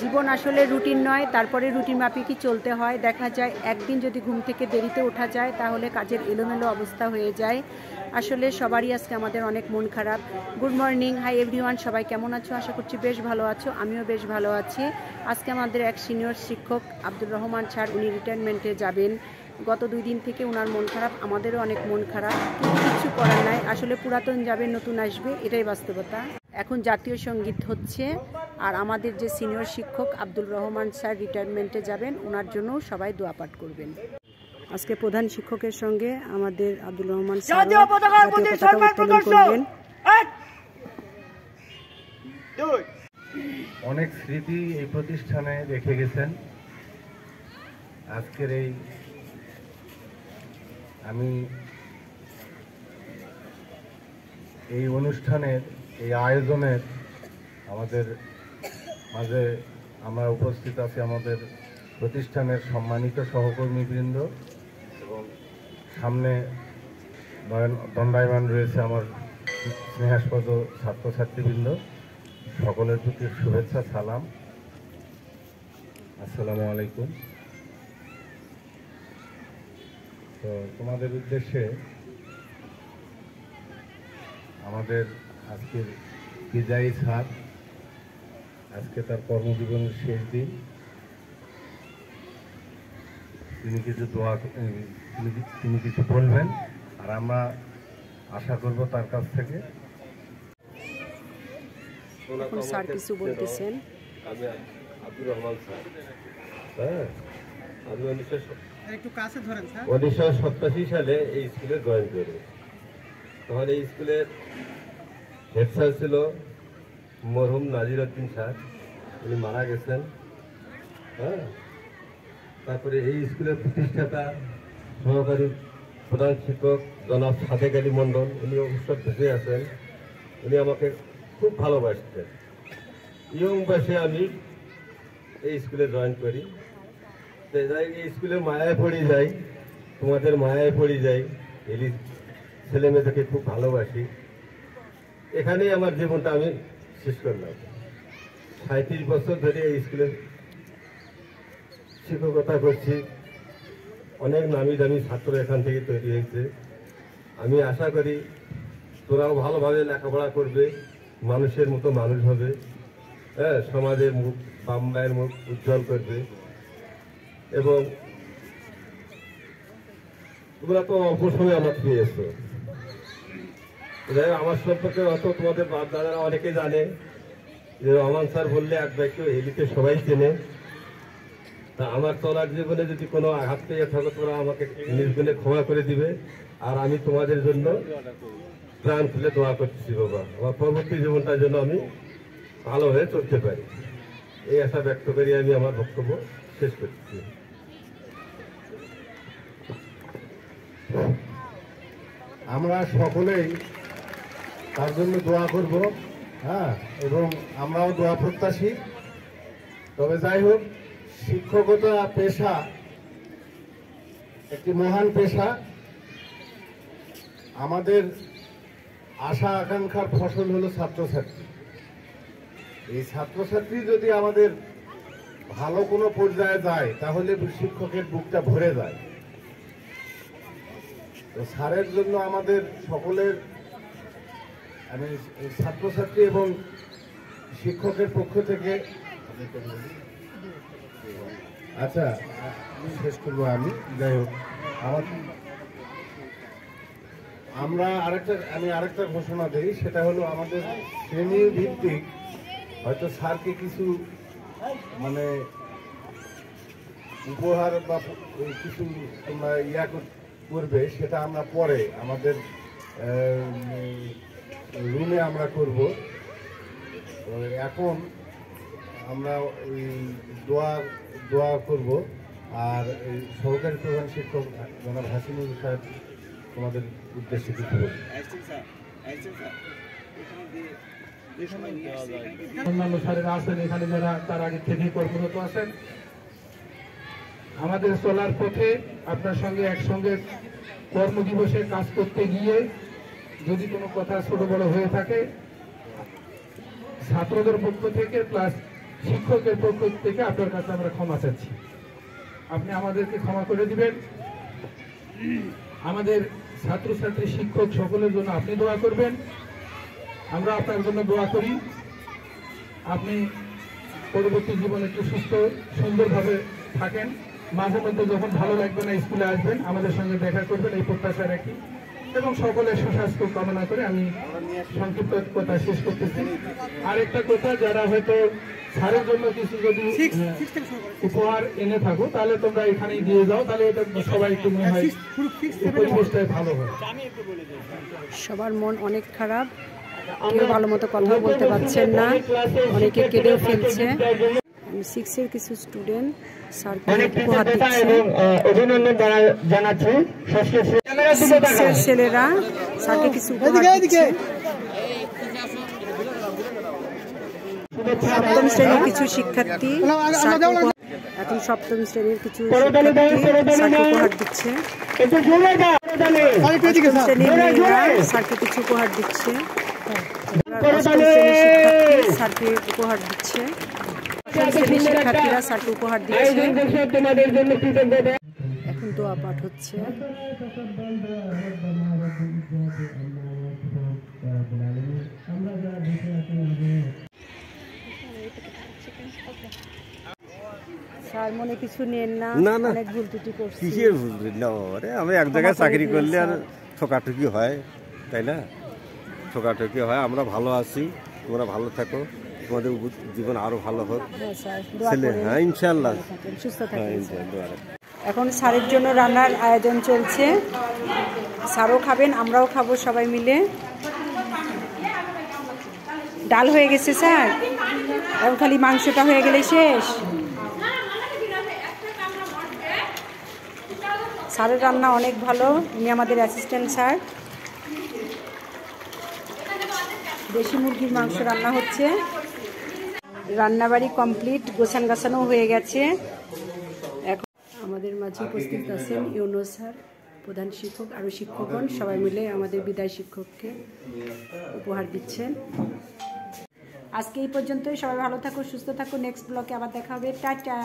জীবন আসলে রুটিন নয়, তারপরে রুটিন মাফিকই চলতে হয়। দেখা যায় একদিন যদি ঘুম থেকে দেরিতে ওঠা যায় তাহলে কাজের এলোমেলো অবস্থা হয়ে যায়। আসলে সবারই আজকে আমাদের অনেক মন খারাপ। গুড মর্নিং, হাই এভরিওয়ান, সবাই কেমন আছো? আশা করছি বেশ ভালো আছো, আমিও বেশ ভালো আছি। আজকে আমাদের এক সিনিয়র শিক্ষক আব্দুর রহমান স্যার, উনি রিটায়ারমেন্টে যাবেন। গত 2 দিন থেকে ওনার মন খারাপ, আমাদেরও অনেক মন খারাপ, কিছু করার নাই। আসলে পুরাতন যাবে, নতুন আসবে, এটাই বাস্তবতা। এখন জাতীয় সঙ্গীত হচ্ছে, আর আমাদের যে সিনিয়র শিক্ষক আব্দুর রহমান স্যার রিটায়ারমেন্টে যাবেন, ওনার জন্য সবাই দোয়া পাঠ করবেন। আজকে প্রধান শিক্ষকের সঙ্গে আমাদের আব্দুর রহমান স্যার জাতীয় পতাকা উত্তোলন করবেন। অনেক স্মৃতি এই প্রতিষ্ঠানে রেখে গেছেন। আজকের আমি এই অনুষ্ঠানের এই আয়োজনের আমাদের মাঝে আমরা উপস্থিত আছি আমাদের প্রতিষ্ঠানের সম্মানিত সহকর্মীবৃন্দ, এবং সামনে দণ্ডায়মান রয়েছে আমার স্নেহাস্পদ ছাত্রছাত্রীবৃন্দ। সকলের প্রতি শুভেচ্ছা, সালাম, আসসালামু আলাইকুম। তো তোমাদের উদ্দেশ্যে আমাদের আজকের বিজয়ী স্যার, আজকে তার কর্মজীবনের শেষ দিন। তিনি কিছু বলবেন, আর আমরা আশা করব তার কাছ থেকে। স্যার কিছু বলতেছেন। আমি আব্দুর রহমান স্যার, হ্যাঁ, আমি 1987 সালে এই স্কুলে জয়েন করি। তখন এই স্কুলের হেড স্যার ছিল মরহুম নাজির উদ্দিন স্যার, উনি মারা গেছেন। হ্যাঁ, তারপরে এই স্কুলের প্রতিষ্ঠাতা সহকারী প্রধান শিক্ষক জনাব সাদেক আলী মণ্ডল, উনি অবশ্য বেঁচে আছেন। উনি আমাকে খুব ভালোবাসতেন। ইয়ং বয়সে আমি এই স্কুলে জয়েন করি। এই স্কুলের মায়ায় পড়ে যাই, তোমাদের মায়ায় পড়ে যাই। এই ছেলে মেয়েদেরকে খুব ভালোবাসি। এখানেই আমার জীবনটা আমি শেষ করলাম। 37 বছর ধরে এই স্কুলে শিক্ষকতা করছি। অনেক নামি দামি ছাত্র এখান থেকে তৈরি হয়েছে। আমি আশা করি তোরাও ভালোভাবে লেখাপড়া করবে, মানুষের মতো মানুষ হবে, হ্যাঁ, সমাজের মুখ, বাম্বাইয়ের মুখ উজ্জ্বল করবে। এবং তোমরা তো অল্প সময় আমার পেয়েছো, আমার সম্পর্কে অত তোমাদের বাপ দাদারা অনেকে জানে যে রহমান স্যার বললে এক বাক্য এলিতে সবাই চেনে। তা আমার চলার জীবনে যদি কোনো আঘাত পেয়ে থাকো, তোমরা আমাকে নির্গুণে ক্ষমা করে দিবে। আর আমি তোমাদের জন্য প্রাণ খুলে দোয়া করছি বাবা, আমার পরবর্তী জীবনটার জন্য আমি ভালো হয়ে চলতে পারি। এই আশা ব্যক্ত করি আমি আমার বক্তব্য শেষ করছি। আমরা সকলেই তার জন্য দোয়া করব, হ্যাঁ, এবং আমরাও দোয়া প্রত্যাশী। তবে যাই হোক, শিক্ষকতা পেশা একটি মহান পেশা। আমাদের আশা আকাঙ্ক্ষার ফসল হলো ছাত্রছাত্রী। এই ছাত্রছাত্রী যদি আমাদের ভালো কোনো পর্যায়ে যায় তাহলে শিক্ষকের বুকটা ভরে যায়। তো স্যারের জন্য আমাদের সকলের, আমি ছাত্রছাত্রী এবং শিক্ষকের পক্ষ থেকে, আচ্ছা শেষ করবো আমি। যাই হোক, আমি আরেকটা ঘোষণা দিই, সেটা হলো আমাদের শ্রেণী ভিত্তিক হয়তো স্যারকে কিছু মানে উপহার বা কিছু তোমরা করবে, সেটা আমরা পরে আমাদের রুমে আমরা করব। এখন আমরা ওই দোয়া করব। আর এই সহকারী প্রধান শিক্ষক জনাব হাসিনুল সাহেব তোমাদের উদ্দেশ্যে কিছু বলবেন। অন্যান্য স্যারেরা আছেন এখানে, যারা তার আগে থেকে কর্মরত আছেন। আমাদের চলার পথে আপনার সঙ্গে একসঙ্গে কর্মদিবসে কাজ করতে গিয়ে যদি কোনো কথা ছোট বড় হয়ে থাকে, ছাত্রদের পক্ষ থেকে প্লাস শিক্ষকের পক্ষ থেকে আপনার কাছে আমরা ক্ষমা চাচ্ছি। আপনি আমাদেরকে ক্ষমা করে দিবেন। আমাদের ছাত্রছাত্রী শিক্ষক সকলের জন্য আপনি দোয়া করবেন, আমরা আপনার জন্য দোয়া করি। আপনি পরবর্তী জীবনে একটু সুস্থ সুন্দরভাবে থাকেন। মাঝে মধ্যে যখন ভালো লাগবে না স্কুলে আসবেন, আমাদের সঙ্গে দেখা করবেন, এই প্রত্যাশা রাখি এবং সকলের সুস্বাস্থ্য কামনা করে আমি সংক্ষিপ্ত কথা শেষ করতেছি। আরেকটা কথা, যারা হয়তো স্যারের জন্য কিছু যদি উপহার এনে থাকো তাহলে তোমরা এখানেই দিয়ে যাও, তাহলে এটা সবাই একটু মনে হয় পরিবেশটাই ভালো হয়। সবার মন অনেক খারাপ, কেউ ভালো মতো কথা বলতে পারছেন না, অনেকে কেঁদেও ফেলছে। 6 এর কিছু স্টুডেন্ট স্যারকে উপহার দিচ্ছে। অভিনন্দন জানাচ্ছি 6 এর ছেলেরা স্যারকে কিছু উপহার দিচ্ছে। 7ম শ্রেণীর কিছু শিক্ষার্থী এখন 7ম শ্রেণীর কিছু শিক্ষার্থী স্যারকে উপহার দিচ্ছে। 8ম শ্রেণীর মেয়েরা স্যারকে কিছু উপহার দিচ্ছে। 8ম শ্রেণীর শিক্ষার্থী স্যারকে উপহার দিচ্ছে। 8ম শ্রেণীর শিক্ষার্থীরা স্যারকে উপহার দিচ্ছে। এখন দোয়া পাঠ হচ্ছে। স্যার মনে কিছু নেন না, অনেক ভুল ত্রুটি করছি। কিসের ভুল ত্রুটি না বাবারে, আমি এক জায়গায় চাকরি করলে আর ঠকাঠকি হয়, তাই না? ঠকাঠকি হয়। আমরা ভালো আছি, তোমরা ভালো থাকো, তোমাদের জীবন আরো ভালো হোক। ছেলে হ্যাঁ ইনশাল্লাহ সুস্থ থাকেন। এখন স্যারের জন্য রান্নার আয়োজন চলছে, স্যারও খাবেন, আমরাও খাবো সবাই মিলে। ডাল হয়ে গেছে স্যার, এখন খালি মাংসটা হয়ে গেলে শেষ। স্যারের রান্না অনেক ভালো, উনি আমাদের অ্যাসিস্ট্যান্ট স্যার। দেশি মুরগির মাংস রান্না হচ্ছে। রান্নাবাড়ি কমপ্লিট, গোছান গাছানো হয়ে গেছে। এখন আমাদের মাঝে উপস্থিত আছেন ইউনুস স্যার, প্রধান শিক্ষক, আরও শিক্ষকগণ সবাই মিলে আমাদের বিদায় শিক্ষককে উপহার দিচ্ছেন। আজকে এই পর্যন্তই, সবাই ভালো থাকো, সুস্থ থাকো। নেক্সট ব্লগে আবার দেখা হবে। টাটা।